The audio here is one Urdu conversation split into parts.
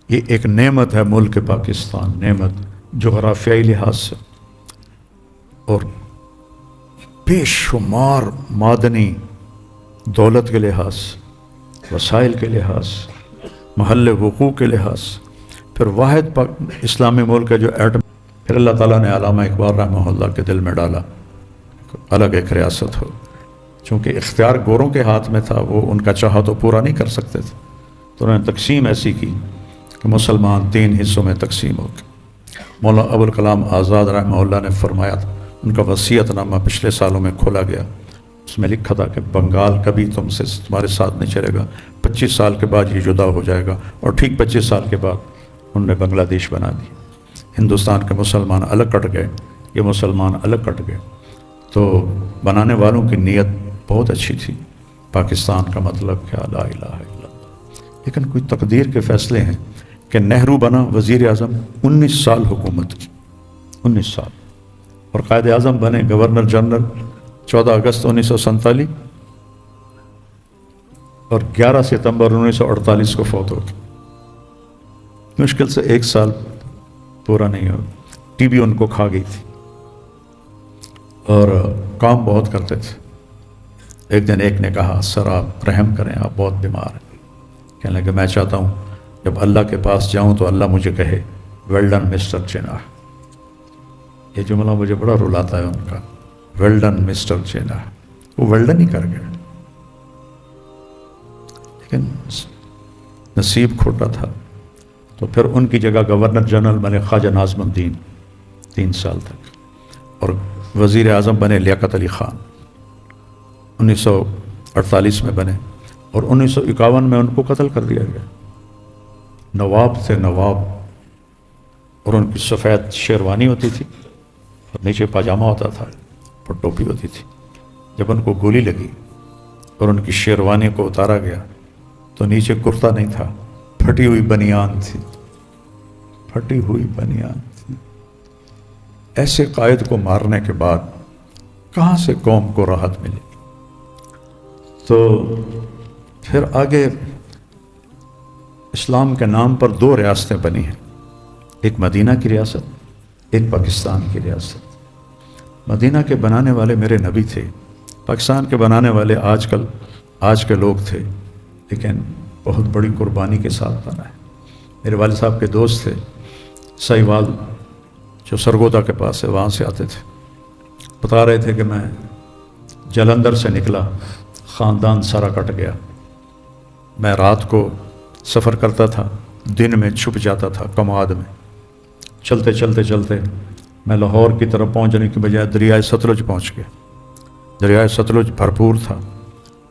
یہ ایک نعمت ہے ملک پاکستان، نعمت جغرافیائی لحاظ سے اور بے شمار معدنی دولت کے لحاظ، وسائل کے لحاظ، محل وقوع کے لحاظ، پھر واحد اسلامی ملک ہے جو ایٹم. پھر اللہ تعالیٰ نے علامہ اقبال رحمہ اللہ کے دل میں ڈالا الگ ایک ریاست ہو. چونکہ اختیار گوروں کے ہاتھ میں تھا، وہ ان کا چاہا تو پورا نہیں کر سکتے تھے، تو انہوں نے تقسیم ایسی کی کہ مسلمان 3 حصوں میں تقسیم ہو گئے. مولانا ابوالکلام آزاد رحمہ اللہ نے فرمایا تھا، ان کا وصیت نامہ پچھلے سالوں میں کھولا گیا، اس میں لکھا تھا کہ بنگال کبھی تمہارے ساتھ نہیں چلے گا، 25 سال کے بعد یہ جدا ہو جائے گا. اور ٹھیک 25 سال کے بعد انہوں نے بنگلہ دیش بنا دی. ہندوستان کے مسلمان الگ کٹ گئے، یہ مسلمان الگ کٹ گئے. تو بنانے والوں کی نیت بہت اچھی تھی، پاکستان کا مطلب کیا، لا الہ الا اللہ. لیکن کوئی تقدیر کے فیصلے ہیں کہ نہرو بنا وزیر اعظم، 19 سال حکومت کی، 19 سال، اور قائد اعظم بنے گورنر جنرل 14 اگست 1947 اور 11 ستمبر 1948 کو فوت ہو گئے. مشکل سے 1 سال پورا نہیں ہو. ٹی بی ان کو کھا گئی تھی اور کام بہت کرتے تھے. ایک دن ایک نے کہا، سر آپ رحم کریں، آپ بہت بیمار ہیں. کہنے لگے میں چاہتا ہوں جب اللہ کے پاس جاؤں تو اللہ مجھے کہے ویل ڈن مسٹر جناح. یہ جملہ مجھے بڑا رلاتا ہے ان کا، ویل ڈن مسٹر جناح. وہ ویل ڈن ہی کر گئے، لیکن نصیب کھوٹا تھا. تو پھر ان کی جگہ گورنر جنرل بنے خواجہ ناظم الدین 3 سال تک، اور وزیر اعظم بنے لیاقت علی خان 1948 میں بنے، اور 1951 میں ان کو قتل کر دیا گیا. نواب تھے نواب، اور ان کی سفید شیروانی ہوتی تھی اور نیچے پاجامہ ہوتا تھا اور ٹوپی ہوتی تھی. جب ان کو گولی لگی اور ان کی شیروانی کو اتارا گیا تو نیچے کرتا نہیں تھا، پھٹی ہوئی بنیان تھی، پھٹی ہوئی بنیان تھی. ایسے قائد کو مارنے کے بعد کہاں سے قوم کو راحت ملی؟ تو پھر آگے اسلام کے نام پر 2 ریاستیں بنی ہیں، ایک مدینہ کی ریاست، ایک پاکستان کی ریاست. مدینہ کے بنانے والے میرے نبی تھے، پاکستان کے بنانے والے آج کے لوگ تھے، لیکن بہت بڑی قربانی کے ساتھ بنا ہے. میرے والد صاحب کے دوست تھے سہیوال، جو سرگودا کے پاس ہے، وہاں سے آتے تھے. بتا رہے تھے کہ میں جلندھر سے نکلا، خاندان سارا کٹ گیا. میں رات کو سفر کرتا تھا، دن میں چھپ جاتا تھا کماد میں. چلتے چلتے چلتے میں لاہور کی طرف پہنچنے کی بجائے دریائے ستلج پہنچ گیا. دریائے ستلج بھرپور تھا.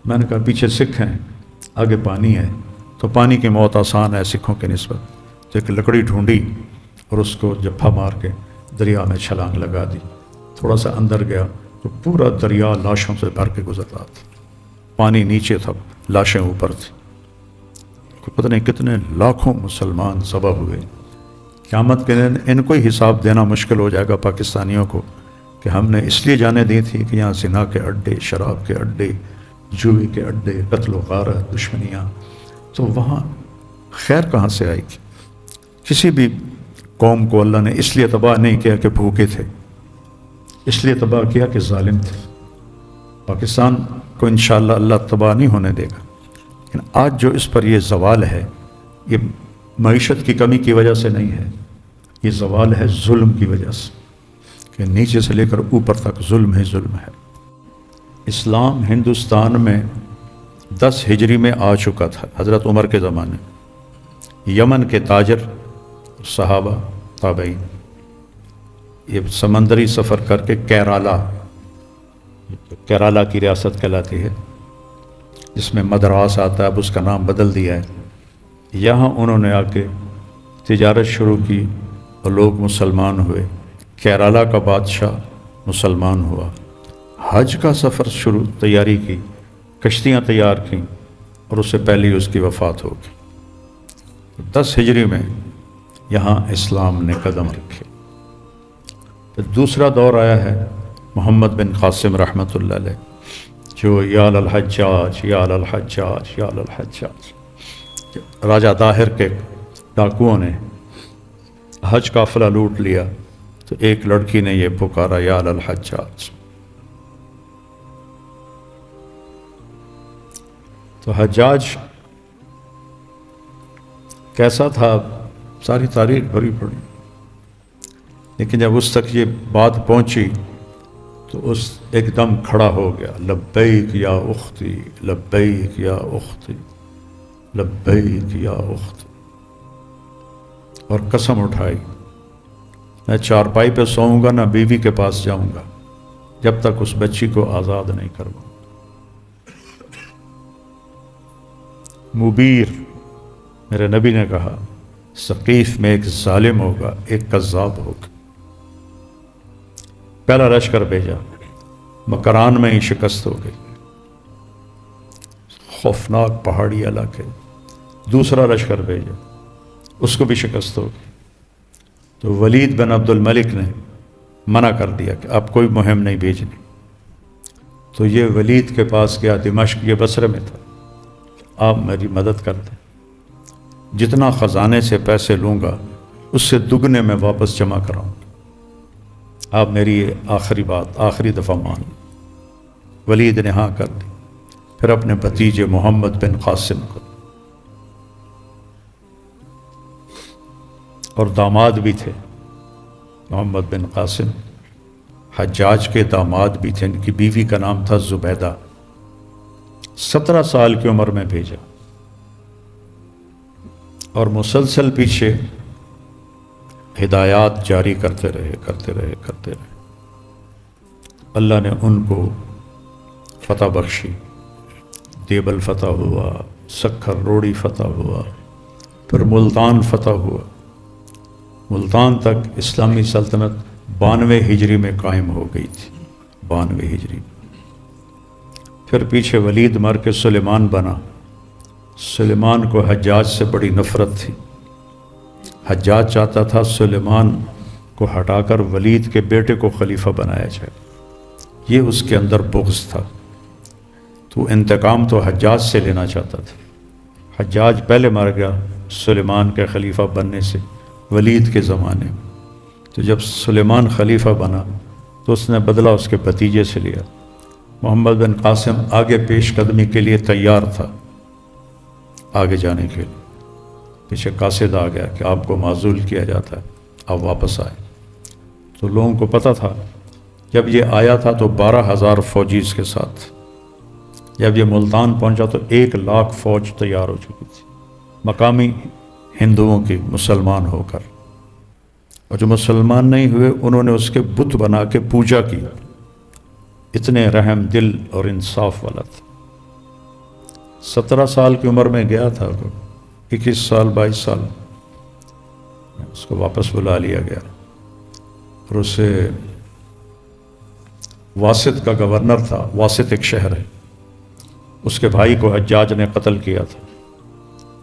میں نے کہا پیچھے سکھ ہیں، آگے پانی ہے، تو پانی کی موت آسان ہے سکھوں کے نسبت. تو ایک لکڑی ڈھونڈی اور اس کو جپھا مار کے دریا میں چھلانگ لگا دی. تھوڑا سا اندر گیا تو پورا دریا لاشوں سے بھر کے گزر رہا تھا. پانی نیچے تھا، لاشیں اوپر تھیں. پتہ نہیں کتنے لاکھوں مسلمان ذبح ہوئے. قیامت کے دن ان کو ہی حساب دینا مشکل ہو جائے گا پاکستانیوں کو کہ ہم نے اس لیے جانے دی تھی کہ یہاں زنا کے اڈے، شراب کے اڈے، جوئے کے اڈے، قتل و غارت، دشمنیاں. تو وہاں خیر کہاں سے آئے گی؟ کسی بھی قوم کو اللہ نے اس لیے تباہ نہیں کیا کہ بھوکے تھے، اس لیے تباہ کیا کہ ظالم تھے. پاکستان کو انشاءاللہ اللہ تباہ نہیں ہونے دے گا. لیکن آج جو اس پر یہ زوال ہے، یہ معیشت کی کمی کی وجہ سے نہیں ہے، یہ زوال ہے ظلم کی وجہ سے، کہ نیچے سے لے کر اوپر تک ظلم ہی ظلم ہے. اسلام ہندوستان میں 10 ہجری میں آ چکا تھا، حضرت عمر کے زمانے. یمن کے تاجر، صحابہ، تابعین، یہ سمندری سفر کر کے کیرالہ کی ریاست کہلاتی ہے، جس میں مدراس آتا ہے، اب اس کا نام بدل دیا ہے. یہاں انہوں نے آ کے تجارت شروع کی اور لوگ مسلمان ہوئے. کیرالہ کا بادشاہ مسلمان ہوا. حج کا سفر تیاری کی، کشتیاں تیار کیں، اور اس سے پہلے اس کی وفات ہو گئی. 10 ہجری میں یہاں اسلام نے قدم رکھے. پھر دوسرا دور آیا ہے محمد بن قاسم رحمۃ اللہ علیہ، جو یا للحجاج یا للحجاج یا للحجاج، راجہ طاہر کے ڈاکوؤں نے حج قافلہ لوٹ لیا تو ایک لڑکی نے یہ پکارا یا للحجاج. تو حجاج کیسا تھا ساری تاریخ بھری پڑی، لیکن جب اس تک یہ بات پہنچی تو اس ایک دم کھڑا ہو گیا، لبیک یا اختی لبیک یا اختی لبیک یا اختی، اور قسم اٹھائی میں چارپائی پہ سوؤں گا نہ بیوی کے پاس جاؤں گا جب تک اس بچی کو آزاد نہیں کرواؤں. مبیر میرے نبی نے کہا ثقیف میں ایک ظالم ہوگا، ایک کذاب ہوگا. پہلا لشکر بھیجا، مکران میں ہی شکست ہو گئی، خوفناک پہاڑی علاقے. دوسرا لشکر بھیجا، اس کو بھی شکست ہو گئی. تو ولید بن عبد الملک نے منع کر دیا کہ اب کوئی مہم نہیں بھیجنی. تو یہ ولید کے پاس گیا، دمشق یہ بصرے میں تھا، آپ میری مدد کر دیں، جتنا خزانے سے پیسے لوں گا اس سے دگنے میں واپس جمع کراؤں گا، آپ میری یہ آخری بات آخری دفعہ مان لیں. ولید نے ہاں کر دی. پھر اپنے بھتیجے محمد بن قاسم کو اور داماد بھی تھے، محمد بن قاسم حجاج کے داماد بھی تھے، ان کی بیوی کا نام تھا زبیدہ. 17 سال کی عمر میں بھیجا اور مسلسل پیچھے ہدایات جاری کرتے رہے. اللہ نے ان کو فتح بخشی، دیبل فتح ہوا، سکھر روڑی فتح ہوا، پھر ملتان فتح ہوا. ملتان تک اسلامی سلطنت 92 ہجری میں قائم ہو گئی تھی، 92 ہجری. پھر پیچھے ولید مر کے سلیمان بنا. سلیمان کو حجاج سے بڑی نفرت تھی. حجاج چاہتا تھا سلیمان کو ہٹا کر ولید کے بیٹے کو خلیفہ بنایا جائے، یہ اس کے اندر بغض تھا. تو انتقام تو حجاج سے لینا چاہتا تھا. حجاج پہلے مر گیا سلیمان کے خلیفہ بننے سے ولید کے زمانے میں. تو جب سلیمان خلیفہ بنا تو اس نے بدلہ اس کے بھتیجے سے لیا. محمد بن قاسم آگے پیش قدمی کے لیے تیار تھا، آگے جانے کے لیے. پیچھے قاصد آ گیا کہ آپ کو معزول کیا جاتا ہے، آپ واپس آئے. تو لوگوں کو پتہ تھا. جب یہ آیا تھا تو 12,000 فوجی اس کے ساتھ. جب یہ ملتان پہنچا تو 1,00,000 فوج تیار ہو چکی تھی، مقامی ہندوؤں کی مسلمان ہو کر. اور جو مسلمان نہیں ہوئے انہوں نے اس کے بت بنا کے پوجا کی. اتنے رحم دل اور انصاف والا تھا. 17 سال کی عمر میں گیا تھا، 21 سال 22 سال اس کو واپس بلا لیا گیا. اور اسے واسط کا گورنر تھا، واسط ایک شہر ہے، اس کے بھائی کو حجاج نے قتل کیا تھا.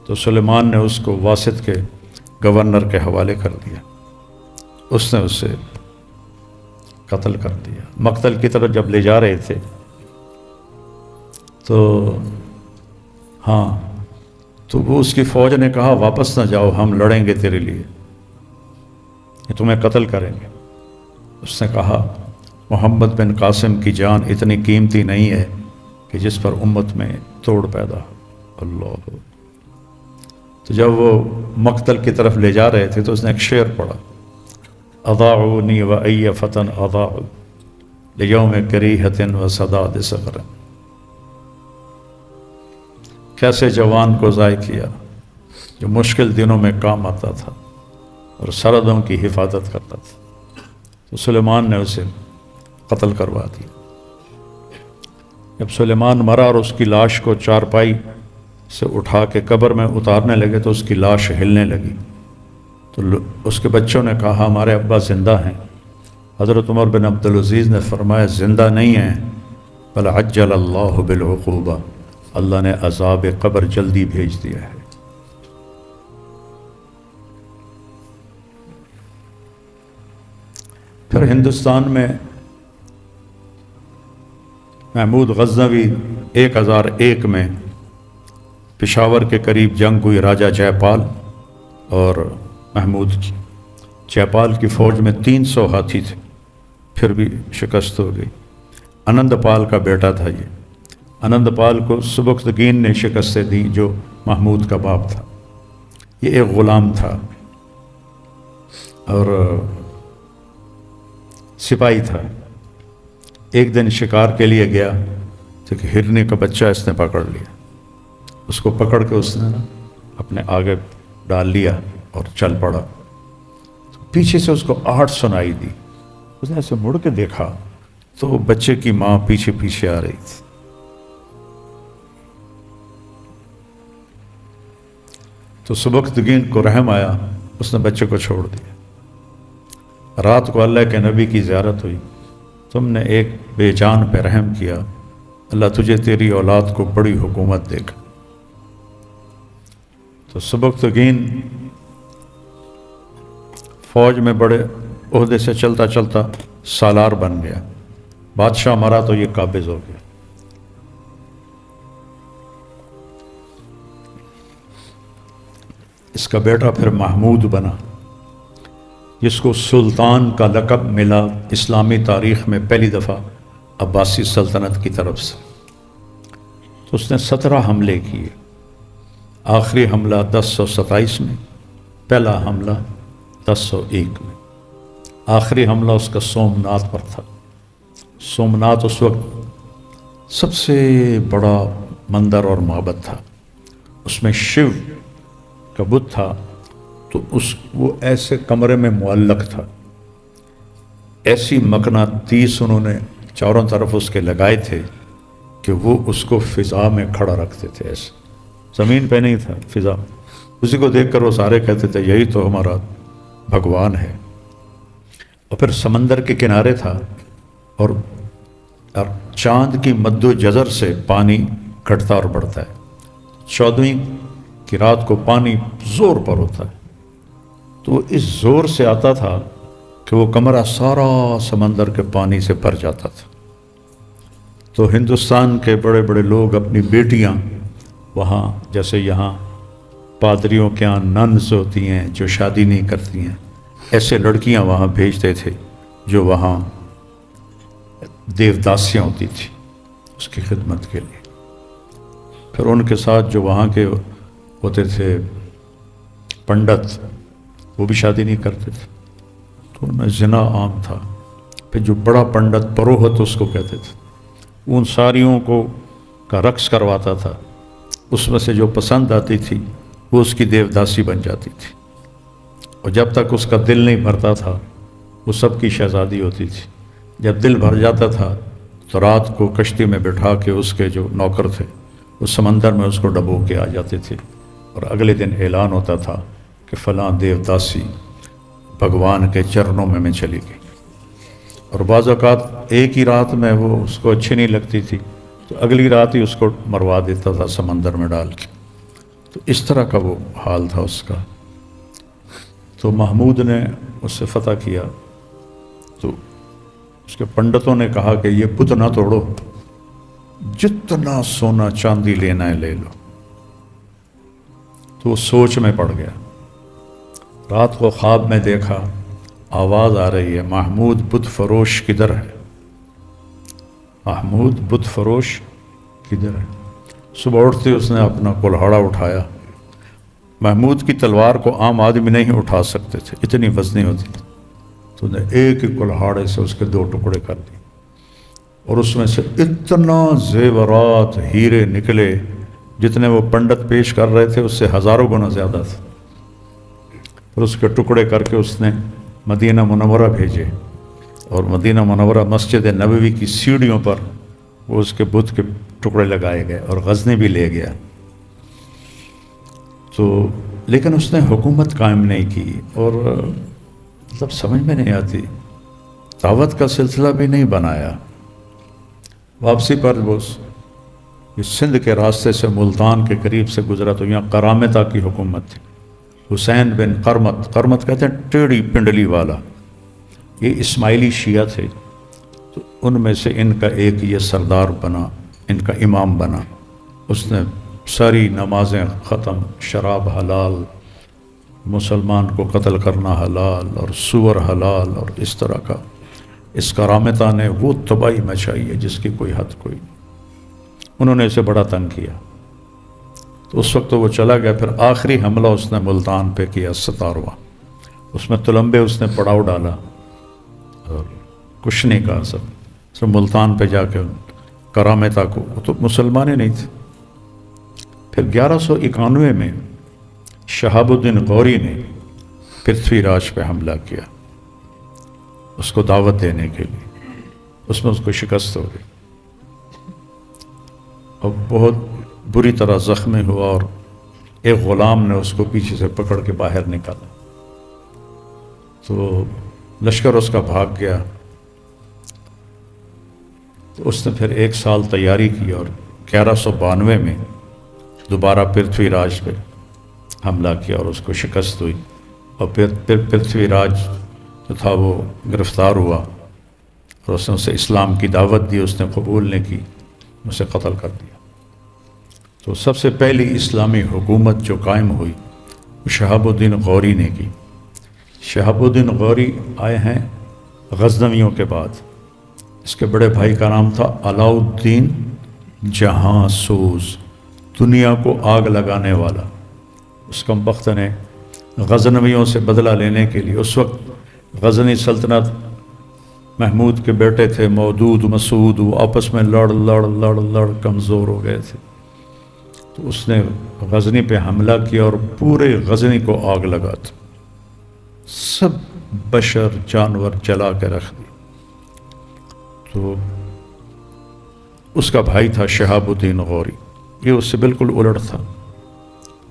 تو سلیمان نے اس کو واسط کے گورنر کے حوالے کر دیا. اس نے اسے قتل کر دیا. مقتل کی طرف جب لے جا رہے تھے تو وہ اس کی فوج نے کہا واپس نہ جاؤ، ہم لڑیں گے تیرے لیے، تمہیں قتل کریں گے. اس نے کہا محمد بن قاسم کی جان اتنی قیمتی نہیں ہے کہ جس پر امت میں توڑ پیدا ہو. اللہ. تو جب وہ مقتل کی طرف لے جا رہے تھے تو اس نے ایک شعر پڑھا، اضاعونی و ای فتن اضاعوا لیوم کریہۃ و صداد صغر. کیسے جوان کو ضائع کیا جو مشکل دنوں میں کام آتا تھا اور سرحدوں کی حفاظت کرتا تھا. تو سلیمان نے اسے قتل کروا دیا. جب سلیمان مرا اور اس کی لاش کو چارپائی سے اٹھا کے قبر میں اتارنے لگے تو اس کی لاش ہلنے لگی. تو اس کے بچوں نے کہا ہمارے ابا زندہ ہیں. حضرت عمر بن عبدالعزیز نے فرمایا زندہ نہیں ہیں، بل عجل اللہ بالعقوبہ، اللہ نے عذاب قبر جلدی بھیج دیا ہے. پھر ہندوستان میں محمود غزنوی 1001 میں پشاور کے قریب جنگ ہوئی راجہ جے پال اور محمود چیپال کی فوج میں 300 ہاتھی تھے، پھر بھی شکست ہو گئی۔ آنند پال کا بیٹا تھا یہ۔ آنند پال کو سبکتگین نے شکستیں دیں جو محمود کا باپ تھا۔ یہ ایک غلام تھا اور سپاہی تھا۔ ایک دن شکار کے لیے گیا تو کہ ہرنی کا بچہ اس نے پکڑ لیا۔ اس کو پکڑ کے اس نے اپنے آگے ڈال لیا اور چل پڑا۔ پیچھے سے اس کو آہٹ سنائی دی۔ اس نے ایسے مڑ کے دیکھا تو بچے کی ماں پیچھے پیچھے آ رہی تھی۔ تو سبکتگین کو رحم آیا، اس نے بچے کو چھوڑ دیا۔ رات کو اللہ کے نبی کی زیارت ہوئی۔ تم نے ایک بے جان پہ رحم کیا، اللہ تجھے تیری اولاد کو بڑی حکومت دے گا۔ تو سبکتگین فوج میں بڑے عہدے سے چلتا چلتا سالار بن گیا۔ بادشاہ مرا تو یہ قابض ہو گیا۔ اس کا بیٹا پھر محمود بنا، جس کو سلطان کا لقب ملا اسلامی تاریخ میں پہلی دفعہ عباسی سلطنت کی طرف سے۔ تو اس نے 17 حملے کیے، آخری حملہ 1027 میں، پہلا حملہ 1001 میں۔ آخری حملہ اس کا سومنات پر تھا۔ سومنات اس وقت سب سے بڑا مندر اور معبد تھا، اس میں شیو کا بت تھا، تو وہ ایسے کمرے میں معلق تھا، ایسی مقناطیس انہوں نے چاروں طرف اس کے لگائے تھے کہ وہ اس کو فضا میں کھڑا رکھتے تھے، ایسے زمین پہ نہیں تھا، فضا۔ اسی کو دیکھ کر وہ سارے کہتے تھے یہی تو ہمارا بھگوان ہے۔ اور پھر سمندر کے کنارے تھا اور چاند کی مد و جزر سے پانی گھٹتا اور بڑھتا ہے۔ 14ویں کی رات کو پانی زور پر ہوتا ہے، تو وہ اس زور سے آتا تھا کہ وہ کمرہ سارا سمندر کے پانی سے بھر جاتا تھا۔ تو ہندوستان کے بڑے بڑے لوگ اپنی بیٹیاں وہاں، جیسے یہاں پادریوں کے یہاں ننز ہوتی ہیں جو شادی نہیں کرتی ہیں، ایسے لڑکیاں وہاں بھیجتے تھے جو وہاں دیوداسیاں ہوتی تھی اس کی خدمت کے لیے۔ پھر ان کے ساتھ جو وہاں کے ہوتے تھے پنڈت، وہ بھی شادی نہیں کرتے تھے، تو ان میں زنا عام تھا۔ پھر جو بڑا پنڈت پروہت اس کو کہتے تھے، ان ساریوں کو کا رقص کرواتا تھا، اس میں سے جو پسند آتی تھی وہ اس کی دیوداسی بن جاتی تھی، اور جب تک اس کا دل نہیں بھرتا تھا وہ سب کی شہزادی ہوتی تھی۔ جب دل بھر جاتا تھا تو رات کو کشتی میں بٹھا کے اس کے جو نوکر تھے وہ سمندر میں اس کو ڈبو کے آ جاتے تھے، اور اگلے دن اعلان ہوتا تھا کہ فلاں دیوداسی بھگوان کے چرنوں میں چلی گئی۔ اور بعض اوقات ایک ہی رات میں وہ اس کو اچھی نہیں لگتی تھی تو اگلی رات ہی اس کو مروا دیتا تھا سمندر میں ڈال کے۔ تو اس طرح کا وہ حال تھا اس کا۔ تو محمود نے اس سے فتح کیا، تو اس کے پنڈتوں نے کہا کہ یہ بت نہ توڑو، جتنا سونا چاندی لینا ہے لے لو۔ تو وہ سوچ میں پڑ گیا۔ رات کو خواب میں دیکھا آواز آ رہی ہے، محمود بت فروش کدھر ہے؟ محمود بت فروش کدھر ہے؟ صبح اٹھتے اس نے اپنا کلہاڑا اٹھایا۔ محمود کی تلوار کو عام آدمی نہیں اٹھا سکتے تھے، اتنی وزنی ہوتی تھی، تو نے ایک ہی کلہاڑے سے اس کے 2 ٹکڑے کر دیے، اور اس میں سے اتنا زیورات ہیرے نکلے جتنے وہ پنڈت پیش کر رہے تھے اس سے ہزاروں گنا زیادہ تھا۔ پھر اس کے ٹکڑے کر کے اس نے مدینہ منورہ بھیجے، اور مدینہ منورہ مسجد نبوی کی سیڑھیوں پر وہ اس کے بت کے ٹکڑے لگائے گئے، اور غزنی بھی لے گیا۔ تو لیکن اس نے حکومت قائم نہیں کی، اور مطلب سمجھ میں نہیں آتی، دعوت کا سلسلہ بھی نہیں بنایا۔ واپسی پر وہ سندھ کے راستے سے ملتان کے قریب سے گزرا تو یہاں قرامطہ کی حکومت تھی۔ حسین بن قرمط کہتے ہیں ٹیڑھی پنڈلی والا، یہ اسماعیلی شیعہ تھے، تو ان میں سے ان کا ایک یہ سردار بنا، ان کا امام بنا۔ اس نے ساری نمازیں ختم، شراب حلال، مسلمان کو قتل کرنا حلال اور سور حلال اور اس طرح کا، اس کرامتہ نے وہ تباہی مچائی ہے جس کی کوئی حد کوئی نہیں۔ انہوں نے اسے بڑا تنگ کیا، تو اس وقت وہ چلا گیا۔ پھر آخری حملہ اس نے ملتان پہ کیا 17واں، اس میں تلمبے اس نے پڑاؤ ڈالا اور کچھ نہیں کہا، سب ملتان پہ جا کے کرامتہ کو، وہ تو مسلمان ہی نہیں تھے۔ پھر 1191 میں شہاب الدین غوری نے پرتھوی راج پہ حملہ کیا اس کو دعوت دینے کے لیے، اس میں اس کو شکست ہو گئی اور بہت بری طرح زخمی ہوا، اور ایک غلام نے اس کو پیچھے سے پکڑ کے باہر نکالا، تو لشکر اس کا بھاگ گیا۔ تو اس نے پھر 1 سال تیاری کی اور 1192 میں دوبارہ پرتھوی راج پہ حملہ کیا اور اس کو شکست ہوئی، اور پھر پرتھوی راج جو تھا وہ گرفتار ہوا اور اس نے اسے اسلام کی دعوت دی، اس نے قبول نہیں کی، اسے قتل کر دیا۔ تو سب سے پہلی اسلامی حکومت جو قائم ہوئی وہ شہاب الدین غوری نے کی۔ شہاب الدین غوری آئے ہیں غزنویوں کے بعد۔ اس کے بڑے بھائی کا نام تھا علاء الدین جہاں سوز، دنیا کو آگ لگانے والا۔ اس کمبخت نے غزنویوں سے بدلہ لینے کے لیے، اس وقت غزنی سلطنت محمود کے بیٹے تھے مودود مسعود، وہ آپس میں لڑ لڑ لڑ لڑ کمزور ہو گئے تھے، تو اس نے غزنی پہ حملہ کیا اور پورے غزنی کو آگ لگا دی، سب بشر جانور جلا کے رکھ دی۔ تو اس کا بھائی تھا شہاب الدین غوری، یہ اس سے بالکل الٹ تھا،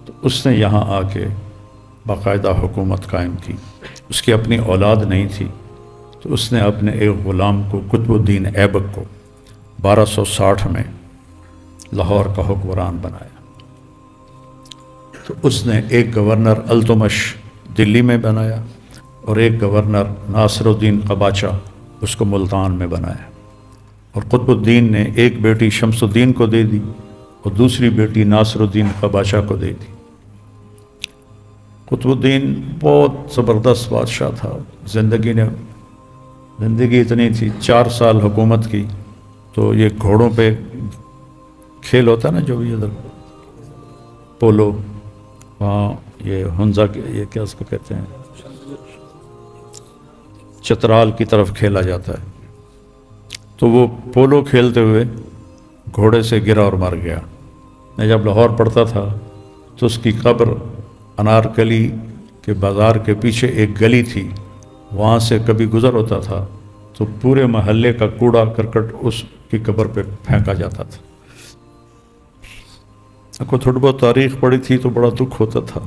تو اس نے یہاں آ کے باقاعدہ حکومت قائم کی۔ اس کی اپنی اولاد نہیں تھی، تو اس نے اپنے ایک غلام کو قطب الدین ایبک کو 1260 میں لاہور کا حکمران بنایا۔ تو اس نے ایک گورنر التمش دلی میں بنایا اور ایک گورنر ناصر الدین قباچہ اس کو ملتان میں بنایا، اور قطب الدین نے ایک بیٹی شمس الدین کو دے دی اور دوسری بیٹی ناصر الدین قباچہ کو دے دی۔ قطب الدین بہت زبردست بادشاہ تھا، زندگی اتنی تھی، 4 سال حکومت کی، تو یہ گھوڑوں پہ کھیل ہوتا نا جو بھی ادھر پولو، وہاں یہ ہنزا، یہ کیا اس کو کہتے ہیں، چترال کی طرف کھیلا جاتا ہے، تو وہ پولو کھیلتے ہوئے گھوڑے سے گرا اور مر گیا۔ میں جب لاہور پڑھتا تھا تو اس کی قبر انارکلی کے بازار کے پیچھے ایک گلی تھی، وہاں سے کبھی گزر ہوتا تھا تو پورے محلے کا کوڑا کرکٹ اس کی قبر پہ پھینکا جاتا تھا۔ کو تھوڑی بہت تاریخ پڑھی تھی تو بڑا دکھ ہوتا تھا۔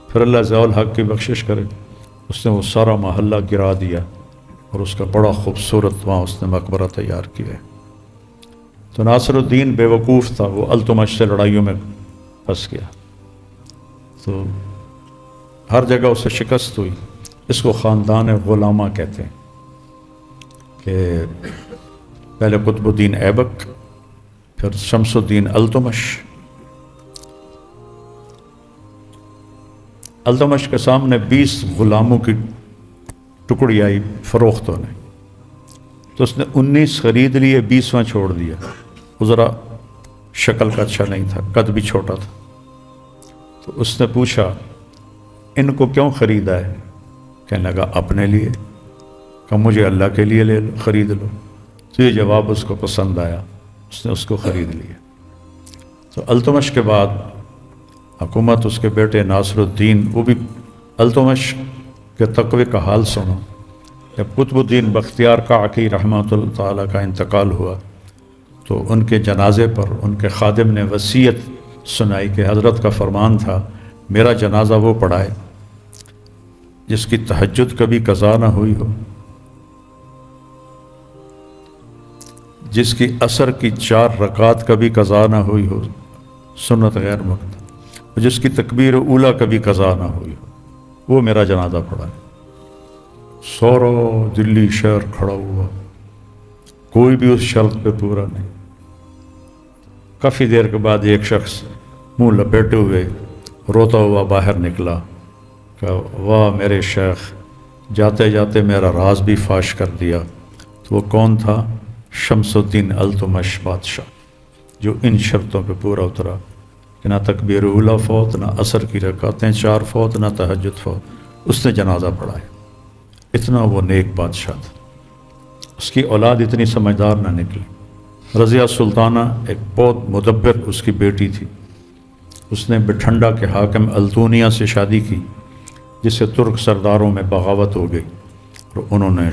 پھر اللہ ضیاء الحق کی بخشش کرے، اس نے وہ سارا محلہ گرا دیا اور اس کا بڑا خوبصورت وہاں اس نے مقبرہ تیار کیا ہے۔ تو ناصر الدین بے وقوف تھا، وہ التمش سے لڑائیوں میں پھنس گیا، تو ہر جگہ اسے شکست ہوئی۔ اس کو خاندان غلامہ کہتے ہیں کہ پہلے قطب الدین ایبک، پھر شمس الدین التمش کے سامنے 20 غلاموں کی ٹکڑی آئی فروخت ہونے، تو اس نے 19 خرید لیے، 20واں چھوڑ دیا۔ وہ ذرا شکل کا اچھا نہیں تھا، قد بھی چھوٹا تھا، تو اس نے پوچھا ان کو کیوں خریدا ہے؟ کہنے لگا اپنے لیے۔ کہ مجھے اللہ کے لیے لے لو، خرید لو۔ تو یہ جواب اس کو پسند آیا، اس نے اس کو خرید لیا۔ تو التمش کے بعد حکومت اس کے بیٹے ناصر الدین، وہ بھی التمش کے تقوی کا حال سنو۔ جب قطب الدین بختیار کاکی رحمۃ اللہ تعالیٰ کا انتقال ہوا تو ان کے جنازے پر ان کے خادم نے وصیت سنائی کہ حضرت کا فرمان تھا میرا جنازہ وہ پڑھائے جس کی تہجد کبھی قضا نہ ہوئی ہو، جس کی عصر کی 4 رکعات کبھی قضا نہ ہوئی ہو سنت غیر مقطع، اور جس کی تکبیر اولیٰ کبھی قضا نہ ہوئی ہو، وہ میرا جنازہ پڑھائے۔ سورا دلی شہر کھڑا ہوا، کوئی بھی اس شرط پہ پورا نہیں۔ کافی دیر کے بعد ایک شخص منہ لپیٹے ہوئے روتا ہوا باہر نکلا کہ واہ میرے شیخ، جاتے جاتے میرا راز بھی فاش کر دیا۔ تو وہ کون تھا؟ شمس الدین التمش بادشاہ، جو ان شرطوں پہ پورا اترا کہ نہ تکبیر اولیٰ فوت، نہ عصر کی رکعتیں 4 فوت، نہ تہجد فوت، اس نے جنازہ پڑھایا۔ اتنا وہ نیک بادشاہ تھا۔ اس کی اولاد اتنی سمجھدار نہ نکلی۔ رضیہ سلطانہ ایک بہت مدبر اس کی بیٹی تھی، اس نے بٹھنڈا کے حاکم التونیہ سے شادی کی، جس سے ترک سرداروں میں بغاوت ہو گئی اور انہوں نے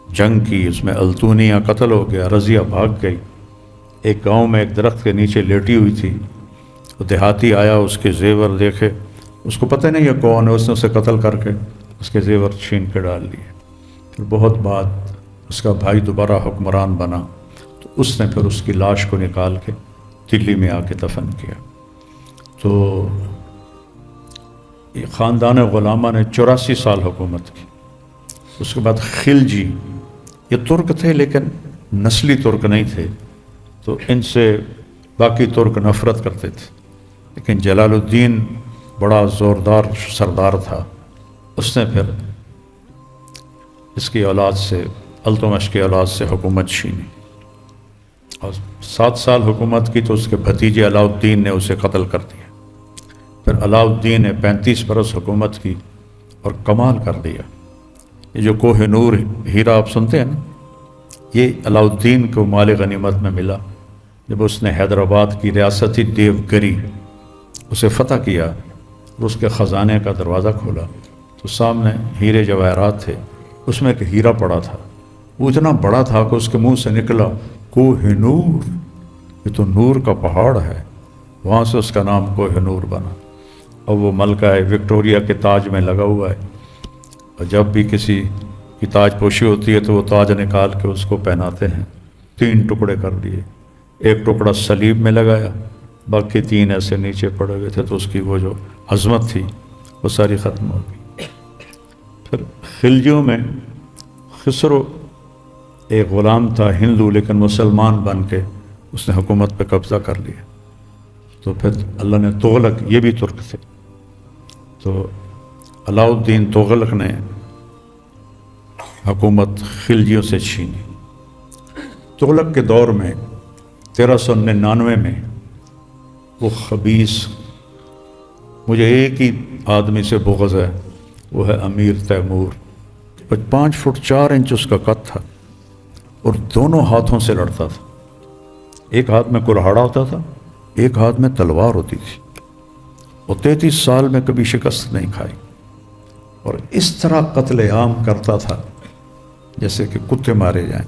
جنگ کی، اس میں التونیہ قتل ہو گیا، رضیہ بھاگ گئی۔ ایک گاؤں میں ایک درخت کے نیچے لیٹی ہوئی تھی، وہ دیہاتی آیا، اس کے زیور دیکھے، اس کو پتہ نہیں ہے کون ہے، اس نے اسے قتل کر کے اس کے زیور چھین کے ڈال لیے۔ پھر بہت بعد اس کا بھائی دوبارہ حکمران بنا، تو اس نے پھر اس کی لاش کو نکال کے دلی میں آ کے دفن کیا۔ تو یہ خاندان غلامہ نے 84 سال حکومت کی۔ اس کے بعد خلجی، یہ ترک تھے لیکن نسلی ترک نہیں تھے، تو ان سے باقی ترک نفرت کرتے تھے، لیکن جلال الدین بڑا زوردار سردار تھا، اس نے پھر اس کی اولاد سے، التمش کی اولاد سے حکومت چھینی اور 7 سال حکومت کی، تو اس کے بھتیجے علاؤالدین نے اسے قتل کر دیا۔ پھر علاؤالدین نے 35 برس حکومت کی اور کمال کر دیا۔ یہ جو کوہ نور ہیرا آپ سنتے ہیں نا، یہ علاؤالدین کو مال غنیمت میں ملا جب اس نے حیدرآباد کی ریاستی دیوگری اسے فتح کیا اور اس کے خزانے کا دروازہ کھولا، تو سامنے ہیرے جواہرات تھے، اس میں ایک ہیرا پڑا تھا، وہ اتنا بڑا تھا کہ اس کے منہ سے نکلا کوہ نور، یہ تو نور کا پہاڑ ہے، وہاں سے اس کا نام کوہ نور بنا۔ اور وہ ملکہ وکٹوریہ کے تاج میں لگا ہوا ہے، اور جب بھی کسی کی تاج پوشی ہوتی ہے تو وہ تاج نکال کے اس کو پہناتے ہیں۔ 3 ٹکڑے کر دیے، ایک ٹکڑا صلیب میں لگایا، باقی 3 ایسے نیچے پڑے ہوئے تھے، تو اس کی وہ جو عظمت تھی وہ ساری ختم ہو گئی۔ پھر خلجیوں میں خسرو ایک غلام تھا ہندو، لیکن مسلمان بن کے اس نے حکومت پہ قبضہ کر لیا۔ تو پھر اللہ نے تغلق، یہ بھی ترک تھے، تو علاؤالدین تغلق نے حکومت خلجیوں سے چھینی۔ تغلق کے دور میں 1399 میں وہ خبیث، مجھے ایک ہی آدمی سے بغض ہے، وہ ہے امیر تیمور۔ 5 فٹ 4 انچ اس کا قد تھا اور دونوں ہاتھوں سے لڑتا تھا، ایک ہاتھ میں کلہاڑا ہوتا تھا، ایک ہاتھ میں تلوار ہوتی تھی، اور 33 سال میں کبھی شکست نہیں کھائی، اور اس طرح قتل عام کرتا تھا جیسے کہ کتے مارے جائیں،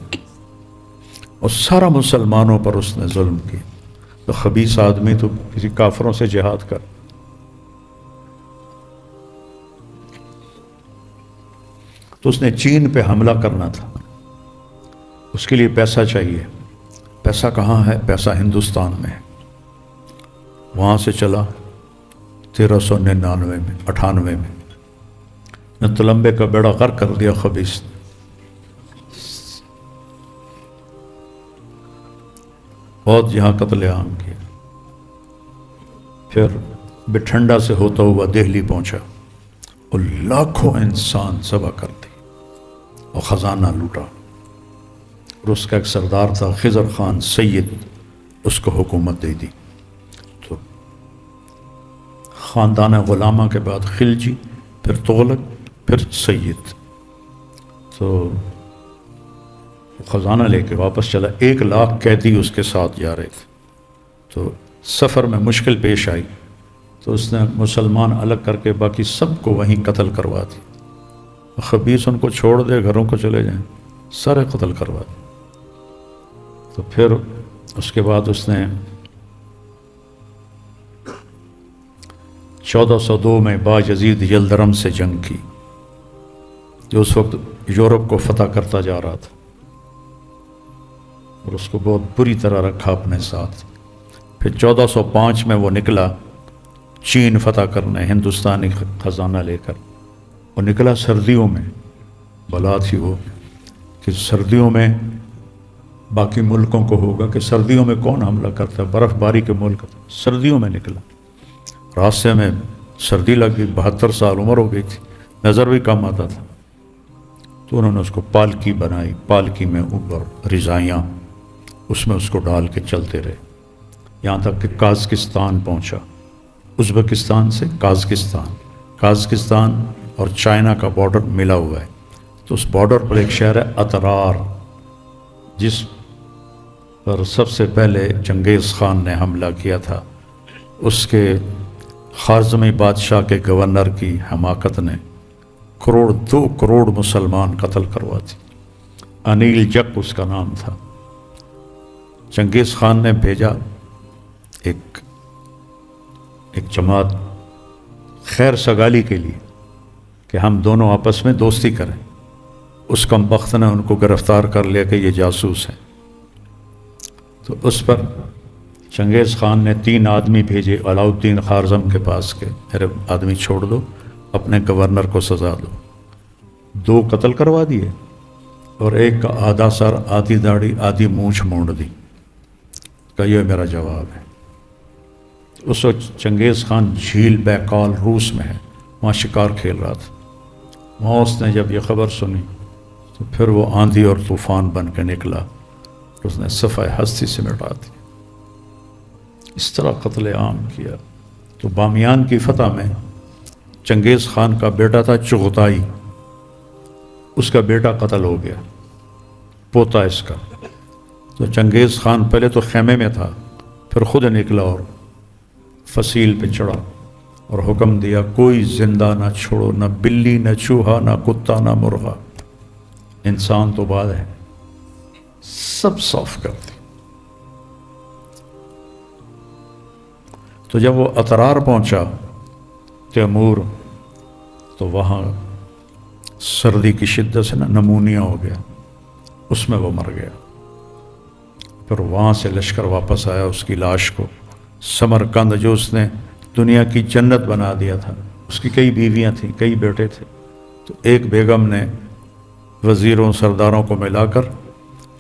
اور سارا مسلمانوں پر اس نے ظلم کیا۔ تو خبیث آدمی تو کسی کافروں سے جہاد کر۔ تو اس نے چین پہ حملہ کرنا تھا، اس کے لیے پیسہ چاہیے۔ پیسہ کہاں ہے؟ پیسہ ہندوستان میں ہے۔ وہاں سے چلا 1399 میں 98 میں تلمبے کا بیڑا غرق کر دیا خبیث نے۔ بہت یہاں قتل عام کیا۔ پھر بٹھنڈا سے ہوتا ہوا دہلی پہنچا اور لاکھوں انسان ذبح کر دی اور خزانہ لوٹا، اور اس کا ایک سردار تھا خضر خان سید، اس کو حکومت دے دی۔ تو خاندان غلامہ کے بعد خلجی، پھر تغلق، پھر سید۔ تو خزانہ لے کے واپس چلا، 1 لاکھ قیدی اس کے ساتھ جا رہے تھے۔ تو سفر میں مشکل پیش آئی، تو اس نے مسلمان الگ کر کے باقی سب کو وہیں قتل کروا دی۔ خبیث ان کو چھوڑ دے، گھروں کو چلے جائیں، سارے قتل کروا دی۔ تو پھر اس کے بعد اس نے 1402 میں باجزید یلدرم سے جنگ کی، جو اس وقت یورپ کو فتح کرتا جا رہا تھا، اور اس کو بہت بری طرح رکھا اپنے ساتھ۔ پھر 1405 میں وہ نکلا چین فتح کرنے، ہندوستانی خزانہ لے کر، اور نکلا سردیوں میں۔ بلا تھی وہ کہ سردیوں میں باقی ملکوں کو ہوگا کہ سردیوں میں کون حملہ کرتا ہے، برف باری کے ملک، سردیوں میں نکلا۔ راستے میں سردی لگ گئی، 72 سال عمر ہو گئی تھی، نظر بھی کم آتا تھا، تو انہوں نے اس کو پالکی بنائی، پالکی میں اوپر رضائیاں، اس میں اس کو ڈال کے چلتے رہے یہاں تک کہ قازقستان پہنچا، ازبکستان سے قازقستان اور چائنا کا بارڈر ملا ہوا ہے، تو اس بارڈر پر ایک شہر ہے اترار، جس پر سب سے پہلے چنگیز خان نے حملہ کیا تھا، اس کے خارزمی بادشاہ کے گورنر کی حماقت نے 2 کروڑ مسلمان قتل کروا دی، انیل جک اس کا نام تھا۔ چنگیز خان نے بھیجا ایک جماعت خیر سگالی کے لیے کہ ہم دونوں آپس میں دوستی کریں، اس کم بخت نے ان کو گرفتار کر لیا کہ یہ جاسوس ہیں، تو اس پر چنگیز خان نے 3 آدمی بھیجے علاؤالدین خارزم کے پاس کے میرے آدمی چھوڑ دو، اپنے گورنر کو سزا دو، 2 قتل کروا دیے اور ایک کا آدھا سر، آدھی داڑھی، آدھی مونچھ مونڈ دی، کہ یہ میرا جواب ہے۔ اس وقت چنگیز خان جھیل بیکال روس میں ہے، وہاں شکار کھیل رہا تھا، وہاں اس نے جب یہ خبر سنی تو پھر وہ آندھی اور طوفان بن کے نکلا، اس نے صفحہ ہستی سے مٹا دی، اس طرح قتل عام کیا۔ تو بامیان کی فتح میں چنگیز خان کا بیٹا تھا چغتائی، اس کا بیٹا قتل ہو گیا، پوتا اس کا، تو چنگیز خان پہلے تو خیمے میں تھا، پھر خود نکلا اور فصیل پہ چڑھا اور حکم دیا کوئی زندہ نہ چھوڑو، نہ بلی، نہ چوہا، نہ کتا، نہ مرغا، انسان تو بعد ہے، سب صاف کر دی۔ تو جب وہ اترار پہنچا تیمور، تو وہاں سردی کی شدت سے نمونیا ہو گیا، اس میں وہ مر گیا۔ پھر وہاں سے لشکر واپس آیا، اس کی لاش کو سمرقند، جو اس نے دنیا کی جنت بنا دیا تھا، اس کی کئی بیویاں تھیں، کئی بیٹے تھے، تو ایک بیگم نے وزیروں سرداروں کو ملا کر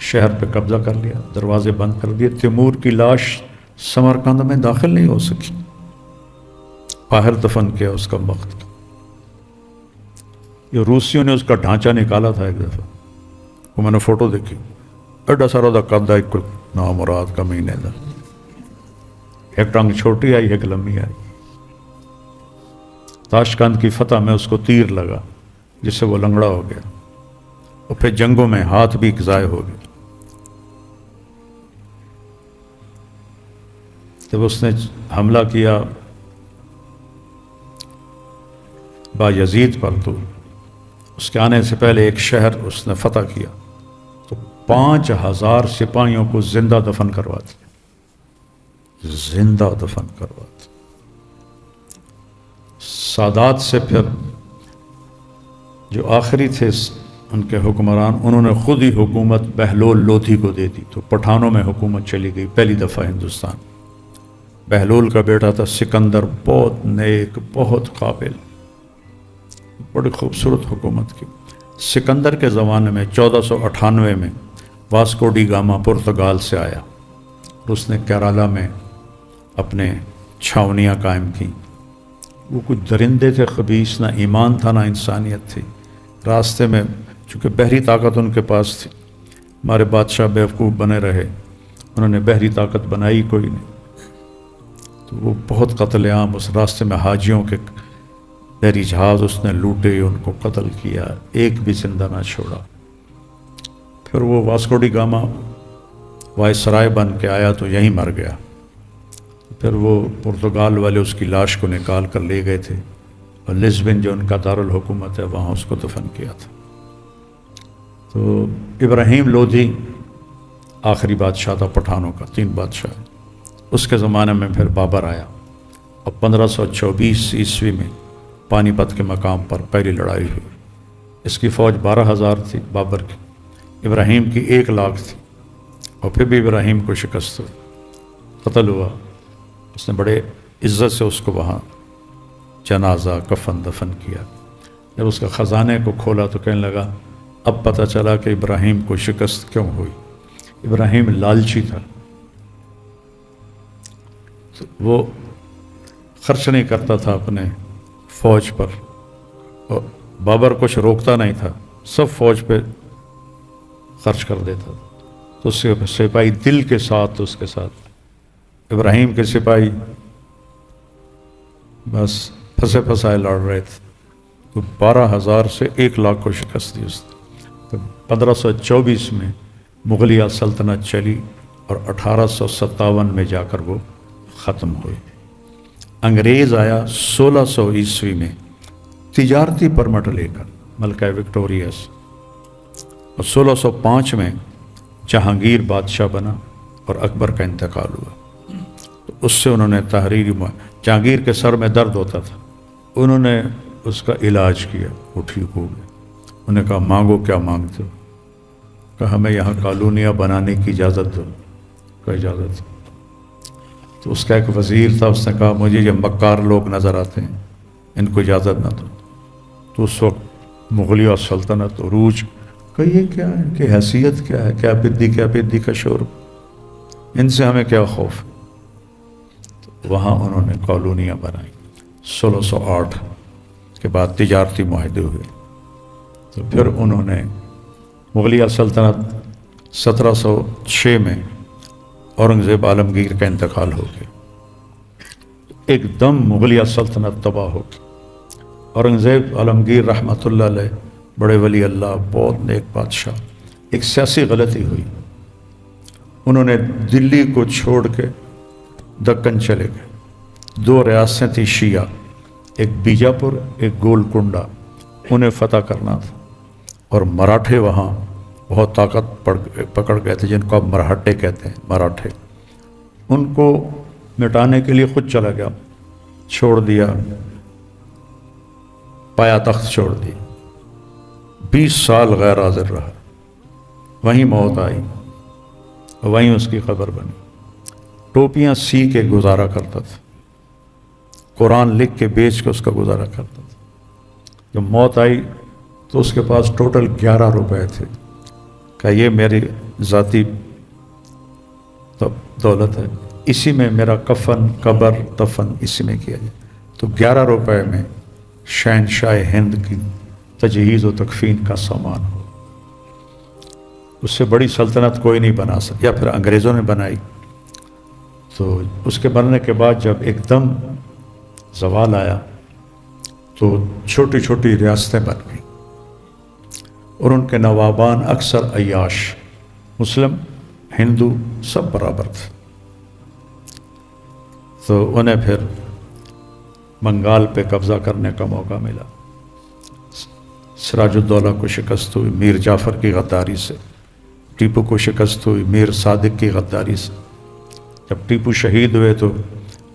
شہر پہ قبضہ کر لیا، دروازے بند کر دیے، تیمور کی لاش سمرقند میں داخل نہیں ہو سکی، باہر دفن کیا اس کا وقت۔ یہ روسیوں نے اس کا ڈھانچہ نکالا تھا ایک دفعہ، وہ میں نے فوٹو دیکھی، ایڈا سارا دا قد ایک نامراد کا مہینے دا، ایک ٹانگ چھوٹی آئی، ایک لمبی آئی۔ تاشقند کی فتح میں اس کو تیر لگا، جس سے وہ لنگڑا ہو گیا، اور پھر جنگوں میں ہاتھ بھی ضائع ہو گیا۔ جب اس نے حملہ کیا بایزید پر، تو اس کے آنے سے پہلے ایک شہر اس نے فتح کیا، تو 5000 سپاہیوں کو زندہ دفن کروا دیا، زندہ دفن کروا دیا۔ سادات سے پھر جو آخری تھے ان کے حکمران، انہوں نے خود ہی حکومت بہلول لودھی کو دے دی، تو پٹھانوں میں حکومت چلی گئی پہلی دفعہ ہندوستان۔ بہلول کا بیٹا تھا سکندر، بہت نیک، بہت قابل، بڑی خوبصورت حکومت کی۔ سکندر کے زمانے میں 1498 میں واسکو ڈی گاما پرتگال سے آیا، اس نے کیرالا میں اپنے چھاونیاں قائم کی۔ وہ کچھ درندے تھے خبیث، نہ ایمان تھا نہ انسانیت تھی۔ راستے میں چونکہ بحری طاقت ان کے پاس تھی، ہمارے بادشاہ بیوقوف بنے رہے، انہوں نے بحری طاقت بنائی کوئی نہیں، تو وہ بہت قتل عام، اس راستے میں حاجیوں کے بحری جہاز اس نے لوٹے، ان کو قتل کیا، ایک بھی زندہ نہ چھوڑا۔ پھر وہ واسکو ڈی گاما وائسرائے بن کے آیا تو یہیں مر گیا۔ پھر وہ پرتگال والے اس کی لاش کو نکال کر لے گئے تھے، اور لزبن جو ان کا دارالحکومت ہے وہاں اس کو دفن کیا تھا۔ تو ابراہیم لودھی آخری بادشاہ تھا پٹھانوں کا، 3 بادشاہ، اس کے زمانے میں پھر بابر آیا، اور 1524 عیسوی میں پانی پت کے مقام پر پہلی لڑائی ہوئی۔ اس کی فوج 12,000 تھی بابر کی، ابراہیم کی 1 لاکھ تھی، اور پھر بھی ابراہیم کو شکست ہوئی، قتل ہوا۔ اس نے بڑے عزت سے اس کو وہاں جنازہ کفن دفن کیا۔ جب اس کا خزانے کو کھولا تو کہنے لگا اب پتہ چلا کہ ابراہیم کو شکست کیوں ہوئی۔ ابراہیم لالچی تھا، تو وہ خرچ نہیں کرتا تھا اپنے فوج پر، اور بابر کچھ روکتا نہیں تھا، سب فوج پہ خرچ کر دیتا تھا۔ تو اس کے سپاہی دل کے ساتھ اس کے ساتھ، ابراہیم کے سپاہی بس پھنسے پھنسائے لڑ رہے تھے، تو 12,000 سے 1,00,000 کو شکست دی اس نے۔ 1524 میں مغلیہ سلطنت چلی اور 1857 میں جا کر وہ ختم ہوئی۔ انگریز آیا 1600 عیسوی میں تجارتی پرمٹ لے کر ملکہ وکٹوریہ سے، اور 1605 میں جہانگیر بادشاہ بنا اور اکبر کا انتقال ہوا۔ تو اس سے انہوں نے تحریری جہانگیر کے سر میں درد ہوتا تھا، انہوں نے اس کا علاج کیا، وہ ٹھیک ہو گیا۔ انہوں نے کہا مانگو کیا مانگتے ہو؟ کہا ہمیں یہاں کالونیاں بنانے کی اجازت دو۔ کہا اجازت۔ تو اس کا ایک وزیر تھا، اس نے کہا مجھے یہ مکار لوگ نظر آتے ہیں، ان کو اجازت نہ دو۔ تو اس وقت مغلیہ سلطنت عروج، کہ یہ کیا ہے، ان کی حیثیت کیا ہے، کیا پدی کا شور، ان سے ہمیں کیا خوف۔ تو وہاں انہوں نے کالونیاں بنائیں۔ 1608 کے بعد تجارتی معاہدے ہوئے۔ تو پھر انہوں نے مغلیہ سلطنت 1706 میں اورنگزیب عالمگیر کا انتقال ہو گیا، ایک دم مغلیہ سلطنت تباہ ہو گئی۔ اورنگزیب عالمگیر رحمۃ اللہ علیہ، بڑے ولی اللہ، بہت نیک بادشاہ، ایک سیاسی غلطی ہوئی، انہوں نے دلی کو چھوڑ کے دکن چلے گئے۔ 2 ریاستیں تھیں شیعہ، ایک بیجاپور ایک گولکنڈہ، انہیں فتح کرنا تھا، اور مراٹھے وہاں بہت طاقت پکڑ گئے تھے، جن کو اب مرہٹے کہتے ہیں، مراٹھے، ان کو مٹانے کے لیے خود چلا گیا، چھوڑ دیا، پایا تخت چھوڑ دی، 20 سال غیر حاضر رہا، وہیں موت آئی، وہیں اس کی قبر بنی۔ ٹوپیاں سی کے گزارا کرتا تھا، قرآن لکھ کے بیچ کے اس کا گزارا کرتا تھا۔ جب موت آئی تو اس کے پاس ٹوٹل 11 روپے تھے، کہ یہ میری ذاتی دولت ہے، اسی میں میرا کفن، قبر، دفن اسی میں کیا جائے۔ تو 11 روپے میں شہنشاہ ہند کی تجہیز و تکفین کا سامان ہو۔ اس سے بڑی سلطنت کوئی نہیں بنا سکتا، یا پھر انگریزوں نے بنائی۔ تو اس کے بننے کے بعد جب ایک دم زوال آیا تو چھوٹی چھوٹی ریاستیں بن گئیں، اور ان کے نوابان اکثر عیاش، مسلم ہندو سب برابر تھے۔ تو انہیں پھر بنگال پہ قبضہ کرنے کا موقع ملا۔ سراج الدولہ کو شکست ہوئی میر جعفر کی غداری سے، ٹیپو کو شکست ہوئی میر صادق کی غداری سے۔ جب ٹیپو شہید ہوئے تو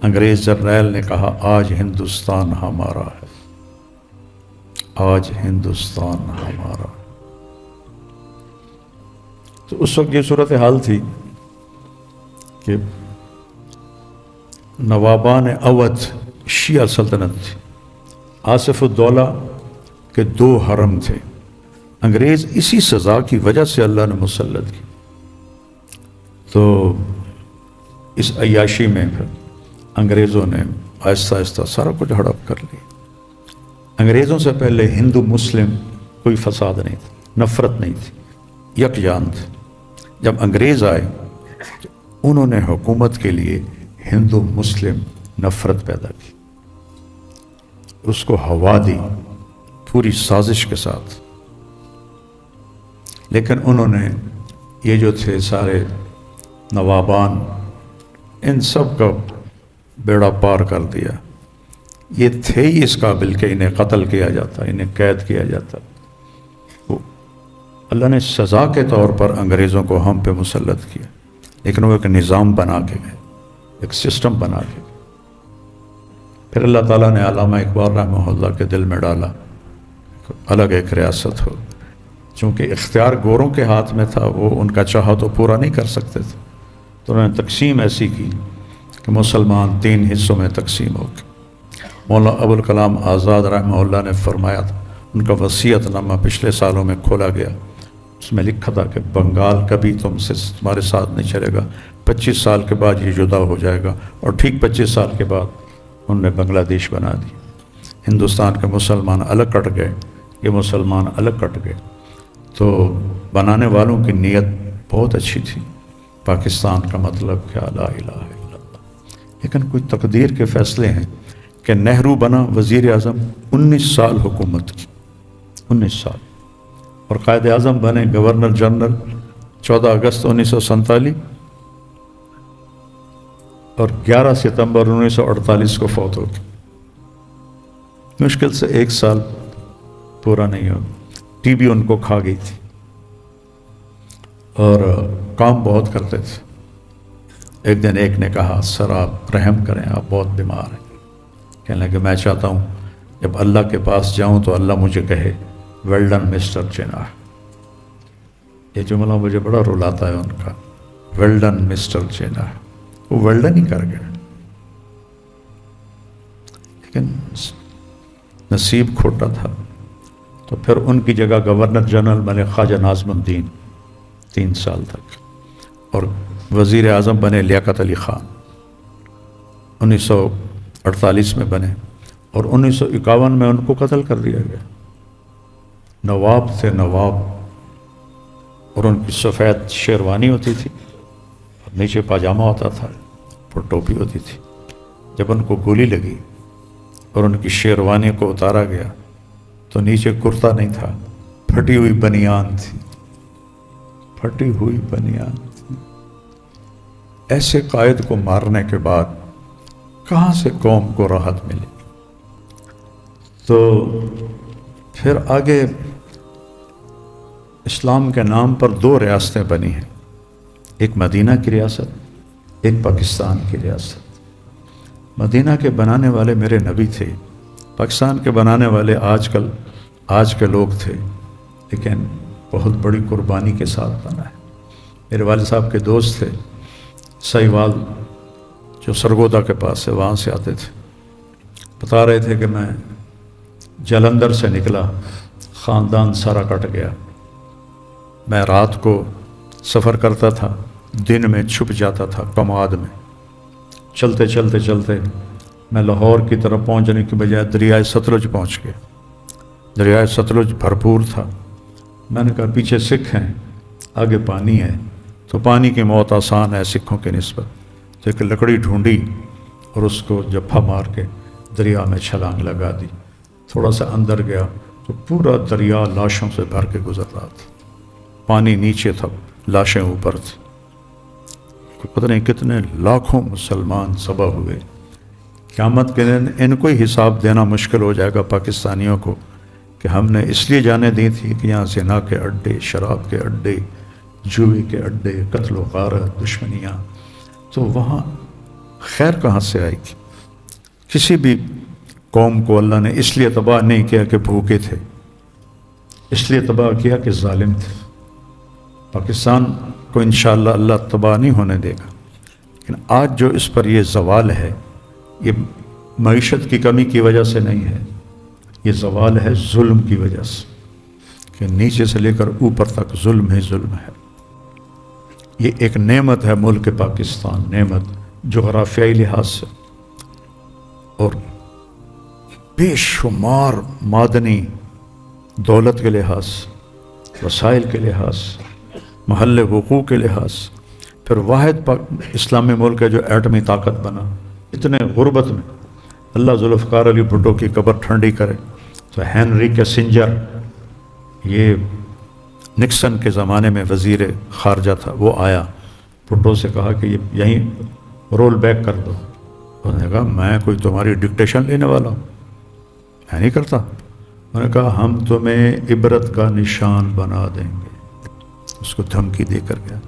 انگریز جرنیل نے کہا آج ہندوستان ہمارا ہے، آج ہندوستان ہمارا ہے۔ تو اس وقت یہ صورتحال تھی کہ نوابان اودھ شیعہ سلطنت تھی، آصف الدولہ کے 2 حرم تھے، انگریز اسی سزا کی وجہ سے اللہ نے مسلط کی۔ تو اس عیاشی میں پھر انگریزوں نے آہستہ آہستہ سارا کچھ ہڑپ کر لیا۔ انگریزوں سے پہلے ہندو مسلم کوئی فساد نہیں تھا، نفرت نہیں تھی، یکجان تھے۔ جب انگریز آئے انہوں نے حکومت کے لیے ہندو مسلم نفرت پیدا کی، اس کو ہوا دی پوری سازش کے ساتھ۔ لیکن انہوں نے یہ جو تھے سارے نوابان، ان سب کا بیڑا پار کر دیا۔ یہ تھے ہی اس قابل کہ انہیں قتل کیا جاتا، انہیں قید کیا جاتا۔ اللہ نے سزا کے طور پر انگریزوں کو ہم پہ مسلط کیا، لیکن وہ ایک نظام بنا کے گئے، ایک سسٹم بنا کے گئے۔ پھر اللہ تعالیٰ نے علامہ اقبال رحمہ اللہ کے دل میں ڈالا الگ ایک ریاست ہو، چونکہ اختیار گوروں کے ہاتھ میں تھا، وہ ان کا چاہا تو پورا نہیں کر سکتے تھے، تو انہوں نے تقسیم ایسی کی کہ مسلمان 3 حصوں میں تقسیم ہو گئے۔ مولانا ابوالکلام آزاد رحمہ اللہ نے فرمایا تھا، ان کا وصیت نامہ پچھلے سالوں میں کھولا گیا، اس میں لکھا تھا کہ بنگال کبھی تمہارے ساتھ نہیں چلے گا، 25 سال کے بعد یہ جدا ہو جائے گا، اور ٹھیک 25 سال کے بعد انہوں نے بنگلہ دیش بنا دی۔ ہندوستان کے مسلمان الگ کٹ گئے، یہ مسلمان الگ کٹ گئے، تو بنانے والوں کی نیت بہت اچھی تھی، پاکستان کا مطلب کیا، لا الہ الا اللہ، لیکن کوئی تقدیر کے فیصلے ہیں کہ نہرو بنا وزیر اعظم، 19 سال حکومت کی، 19 سال، اور قائد اعظم بنے گورنر جنرل 14 اگست 1947 اور 11 ستمبر 1948 کو فوت ہو گئے۔ مشکل سے 1 سال پورا نہیں ہو، ٹی بی ان کو کھا گئی تھی، اور کام بہت کرتے تھے۔ ایک دن ایک نے کہا، سر آپ رحم کریں، آپ بہت بیمار ہیں۔ کہنے لگے میں چاہتا ہوں جب اللہ کے پاس جاؤں تو اللہ مجھے کہے ویل ڈن مسٹر جناح۔ یہ جملہ مجھے بڑا رلاتا ہے ان کا، ویل ڈن مسٹر جناح۔ وہ ویل ڈن ہی کر گئے، لیکن نصیب کھوٹا تھا، تو پھر ان کی جگہ گورنر جنرل بنے خواجہ ناظم الدین 3 سال تک، اور وزیر اعظم بنے لیاقت علی خان 1948 میں بنے، اور 1951 میں ان کو قتل کر دیا گیا۔ نواب تھے نواب، اور ان کی سفید شیروانی ہوتی تھی، اور نیچے پاجامہ ہوتا تھا، پر ٹوپی ہوتی تھی۔ جب ان کو گولی لگی اور ان کی شیروانی کو اتارا گیا تو نیچے کرتا نہیں تھا، پھٹی ہوئی بنیان تھی، پھٹی ہوئی بنیان تھی۔ ایسے قائد کو مارنے کے بعد کہاں سے قوم کو راحت ملے؟ تو پھر آگے اسلام کے نام پر 2 ریاستیں بنی ہیں، ایک مدینہ کی ریاست، ایک پاکستان کی ریاست۔ مدینہ کے بنانے والے میرے نبی تھے، پاکستان کے بنانے والے آج کے لوگ تھے، لیکن بہت بڑی قربانی کے ساتھ بنا ہے۔ میرے والد صاحب کے دوست تھے سہیوال، جو سرگودا کے پاس سے، وہاں سے آتے تھے، بتا رہے تھے کہ میں جلندھر سے نکلا، خاندان سارا کٹ گیا، میں رات کو سفر کرتا تھا، دن میں چھپ جاتا تھا کماد میں، چلتے چلتے چلتے میں لاہور کی طرف پہنچنے کی بجائے دریائے ستلج پہنچ گیا۔ دریائے ستلج بھرپور تھا، میں نے کہا پیچھے سکھ ہیں، آگے پانی ہے، تو پانی کی موت آسان ہے سکھوں کے نسبت، تو ایک لکڑی ڈھونڈی اور اس کو جپھا مار کے دریا میں چھلانگ لگا دی۔ تھوڑا سا اندر گیا تو پورا دریا لاشوں سے بھر کے گزر رہا تھا، پانی نیچے تھا، لاشیں اوپر تھیں، پتہ نہیں کتنے لاکھوں مسلمان ذبح ہوئے۔ قیامت کے دن ان کو ہی حساب دینا مشکل ہو جائے گا پاکستانیوں کو، کہ ہم نے اس لیے جانیں دی تھی کہ یہاں زنا کے اڈے، شراب کے اڈے، جوئے کے اڈے، قتل و غارت، دشمنیاں، تو وہاں خیر کہاں سے آئے گی؟ کسی بھی قوم کو اللہ نے اس لیے تباہ نہیں کیا کہ بھوکے تھے، اس لیے تباہ کیا کہ ظالم تھے۔ پاکستان کو انشاءاللہ اللہ تباہ نہیں ہونے دے گا، لیکن آج جو اس پر یہ زوال ہے، یہ معیشت کی کمی کی وجہ سے نہیں ہے، یہ زوال ہے ظلم کی وجہ سے، کہ نیچے سے لے کر اوپر تک ظلم ہی ظلم ہے۔ یہ ایک نعمت ہے ملک پاکستان، نعمت جغرافیائی لحاظ سے اور بے شمار معدنی دولت کے لحاظ، وسائل کے لحاظ، محل حقوق کے لحاظ، پھر واحد اسلامی ملک ہے جو ایٹمی طاقت بنا۔ اتنے غربت میں اللہ ذوالفقار علی بھٹو کی قبر ٹھنڈی کرے، تو ہینری کیسنجر، یہ نکسن کے زمانے میں وزیر خارجہ تھا، وہ آیا، بھٹو سے کہا کہ یہ یہیں رول بیک کر دو۔ انہوں نے کہا میں کوئی تمہاری ڈکٹیشن لینے والا ہوں، میں نہیں کرتا۔ انہوں نے کہا ہم تمہیں عبرت کا نشان بنا دیں گے، اس کو دھمکی دے کر گیا،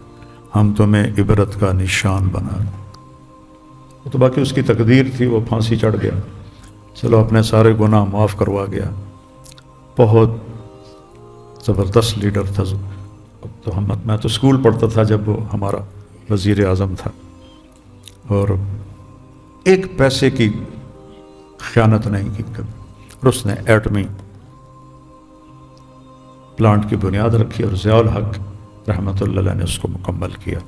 ہم تمہیں عبرت کا نشان بنا دیں۔ تو باقی اس کی تقدیر تھی، وہ پھانسی چڑھ گیا، چلو اپنے سارے گناہ معاف کروا گیا۔ بہت زبردست لیڈر تھا۔ تو میں تو اسکول پڑھتا تھا جب وہ ہمارا وزیر اعظم تھا، اور ایک پیسے کی خیانت نہیں کی کبھی، اور اس نے ایٹمی پلانٹ کی بنیاد رکھی، اور ضیاء الحق رحمۃ اللہ علیہ نے اس کو مکمل کیا۔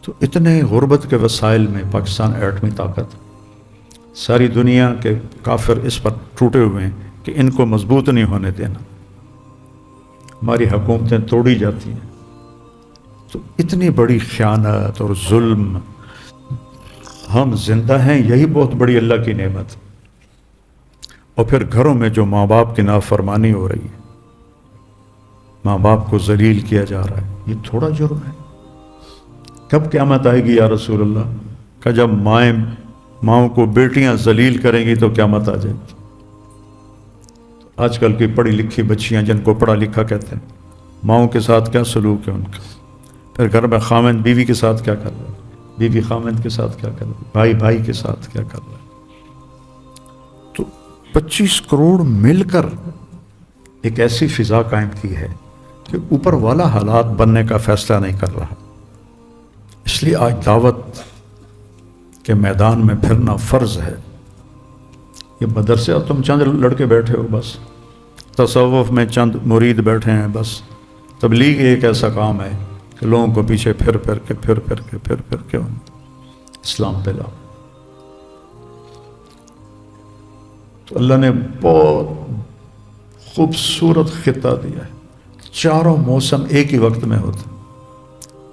تو اتنے غربت کے وسائل میں پاکستان ایٹمی طاقت، ساری دنیا کے کافر اس پر ٹوٹے ہوئے ہیں کہ ان کو مضبوط نہیں ہونے دینا، ہماری حکومتیں توڑی جاتی ہیں۔ تو اتنی بڑی خیانت اور ظلم، ہم زندہ ہیں، یہی بہت بڑی اللہ کی نعمت۔ اور پھر گھروں میں جو ماں باپ کی نافرمانی ہو رہی ہے، ماں باپ کو ذلیل کیا جا رہا ہے، یہ تھوڑا جرم ہے؟ کب قیامت آئے گی یا رسول اللہ؟ کہ جب ماؤں کو بیٹیاں ذلیل کریں گی تو قیامت آ جائے گی۔ آج کل کی پڑھی لکھی بچیاں، جن کو پڑھا لکھا کہتے ہیں، ماؤں کے ساتھ کیا سلوک ہے ان کا؟ پھر گھر میں خامند بیوی کے ساتھ کیا کر رہا ہے، بیوی خامند کے ساتھ کیا کر رہا ہے، بھائی بھائی کے ساتھ کیا کر رہا ہے۔ تو 25 کروڑ مل کر ایک ایسی فضا قائم کی ہے کہ اوپر والا حالات بننے کا فیصلہ نہیں کر رہا۔ اس لیے آج دعوت کے میدان میں پھرنا فرض ہے۔ یہ مدرسے اور تم چند لڑکے بیٹھے ہو، بس تصوف میں چند مرید بیٹھے ہیں، بس تبلیغ ایک ایسا کام ہے کہ لوگوں کو پیچھے پھر کے اسلام پہ لاؤ۔ تو اللہ نے بہت خوبصورت خطہ دیا ہے، چاروں موسم ایک ہی وقت میں ہوتے۔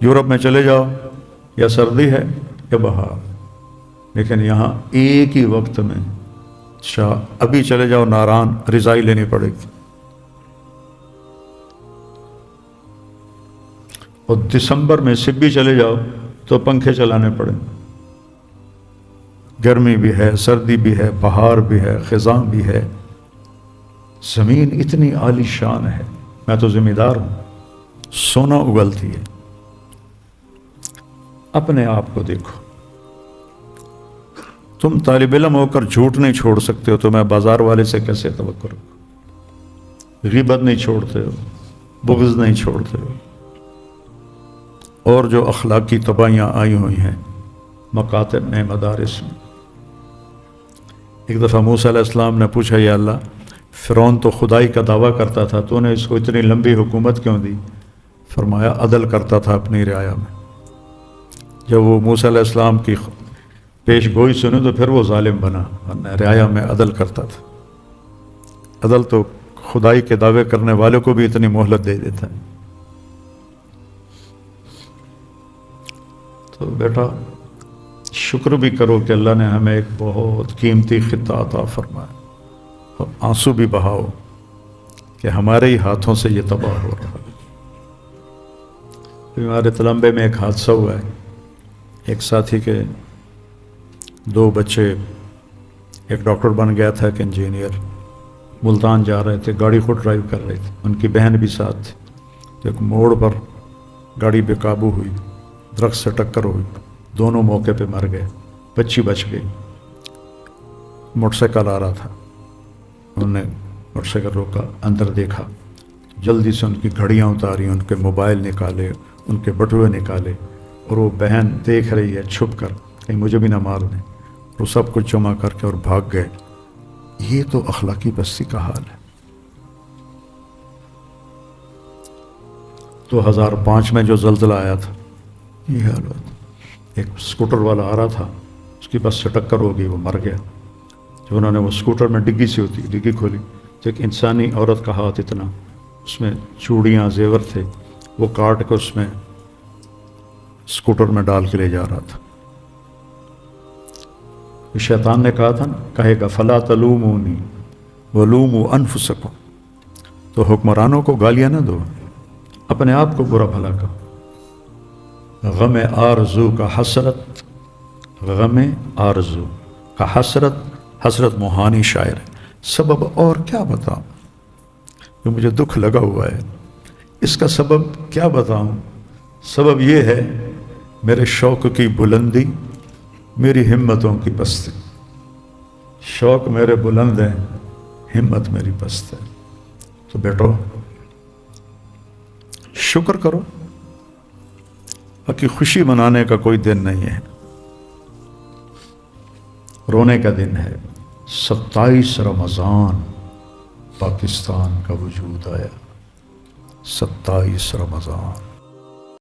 یورپ میں چلے جاؤ، یا سردی ہے یا بہار، لیکن یہاں ایک ہی وقت میں ابھی چلے جاؤ ناران، رضائی لینی پڑے گی، اور دسمبر میں سبی چلے جاؤ تو پنکھے چلانے پڑیں۔ گرمی بھی ہے، سردی بھی ہے، بہار بھی ہے، خزاں بھی ہے۔ زمین اتنی عالی شان ہے، میں تو ذمہ دار ہوں، سونا اگلتی ہے۔ اپنے آپ کو دیکھو، تم طالب علم ہو کر جھوٹ نہیں چھوڑ سکتے ہو تو میں بازار والے سے کیسے توقع رکھوں؟ غیبت نہیں چھوڑتے ہو، بغض نہیں چھوڑتے ہو، اور جو اخلاقی تباہیاں آئی ہوئی ہیں مکاتب میں، مدارس میں۔ ایک دفعہ موسیٰ علیہ السلام نے پوچھا، یا اللہ، فرعون تو خدائی کا دعویٰ کرتا تھا، تو نے اس کو اتنی لمبی حکومت کیوں دی؟ فرمایا عدل کرتا تھا اپنی رعایا میں۔ جب وہ موسیٰ علیہ السلام کی پیش گوئی سنے تو پھر وہ ظالم بنا، ورنہ رعایا میں عدل کرتا تھا۔ عدل تو خدائی کے دعوے کرنے والوں کو بھی اتنی مہلت دے دیتا ہے۔ تو بیٹا شکر بھی کرو کہ اللہ نے ہمیں ایک بہت قیمتی خطہ عطا فرمایا، اور آنسو بھی بہاؤ کہ ہمارے ہی ہاتھوں سے یہ تباہ ہو رہا ہے۔ ہمارے تلمبے میں ایک حادثہ ہوا ہے، ایک ساتھی کے 2 بچے، ایک ڈاکٹر بن گیا تھا، ایک انجینئر، ملتان جا رہے تھے، گاڑی خود ڈرائیو کر رہے تھے، ان کی بہن بھی ساتھ تھی۔ تو ایک موڑ پر گاڑی بے قابو ہوئی، درخت سے ٹکر ہوئی، دونوں موقع پہ مر گئے، بچی بچ گئی۔ موٹر سائیکل آ رہا تھا، انہوں نے موٹر سائیکل روکا، اندر دیکھا، جلدی سے ان کی گھڑیاں اتاری، ان کے موبائل نکالے، ان کے بٹوے نکالے، اور وہ بہن دیکھ رہی ہے چھپ کر کہیں مجھے بھی نہ مار دیں، وہ سب کچھ جمع کر کے اور بھاگ گئے۔ یہ تو اخلاقی پستی کا حال ہے۔ 2005 میں جو زلزلہ آیا تھا، یہ حال ہوا تھا۔ ایک اسکوٹر والا آ رہا تھا، اس کی بس سے ٹکر ہو گئی، وہ مر گیا۔ جب انہوں نے وہ اسکوٹر میں ڈگی سی ہوتی، ڈگی کھولی تو ایک انسانی عورت کا ہاتھ اتنا، اس میں چوڑیاں زیور تھے، وہ کاٹ کے اس میں اسکوٹر میں ڈال کے لے جا رہا تھا۔ شیطان نے کہا تھا نا، کہے گا فلا تلومونی ولوموا انفسکم، تو حکمرانوں کو گالیاں نہ دو، اپنے آپ کو برا بھلا کہو۔ غم آرزو کا حسرت، غم آرزو کا حسرت، حسرت موہانی شاعر ہے۔ سبب اور کیا بتاؤں، جو مجھے دکھ لگا ہوا ہے، اس کا سبب کیا بتاؤں؟ سبب یہ ہے میرے شوق کی بلندی، میری ہمتوں کی پستی۔ شوق میرے بلند ہیں، ہمت میری پست ہے۔ تو بیٹو شکر کرو، باقی خوشی منانے کا کوئی دن نہیں ہے، رونے کا دن ہے۔ 27 رمضان پاکستان کا وجود آیا، 27 رمضان۔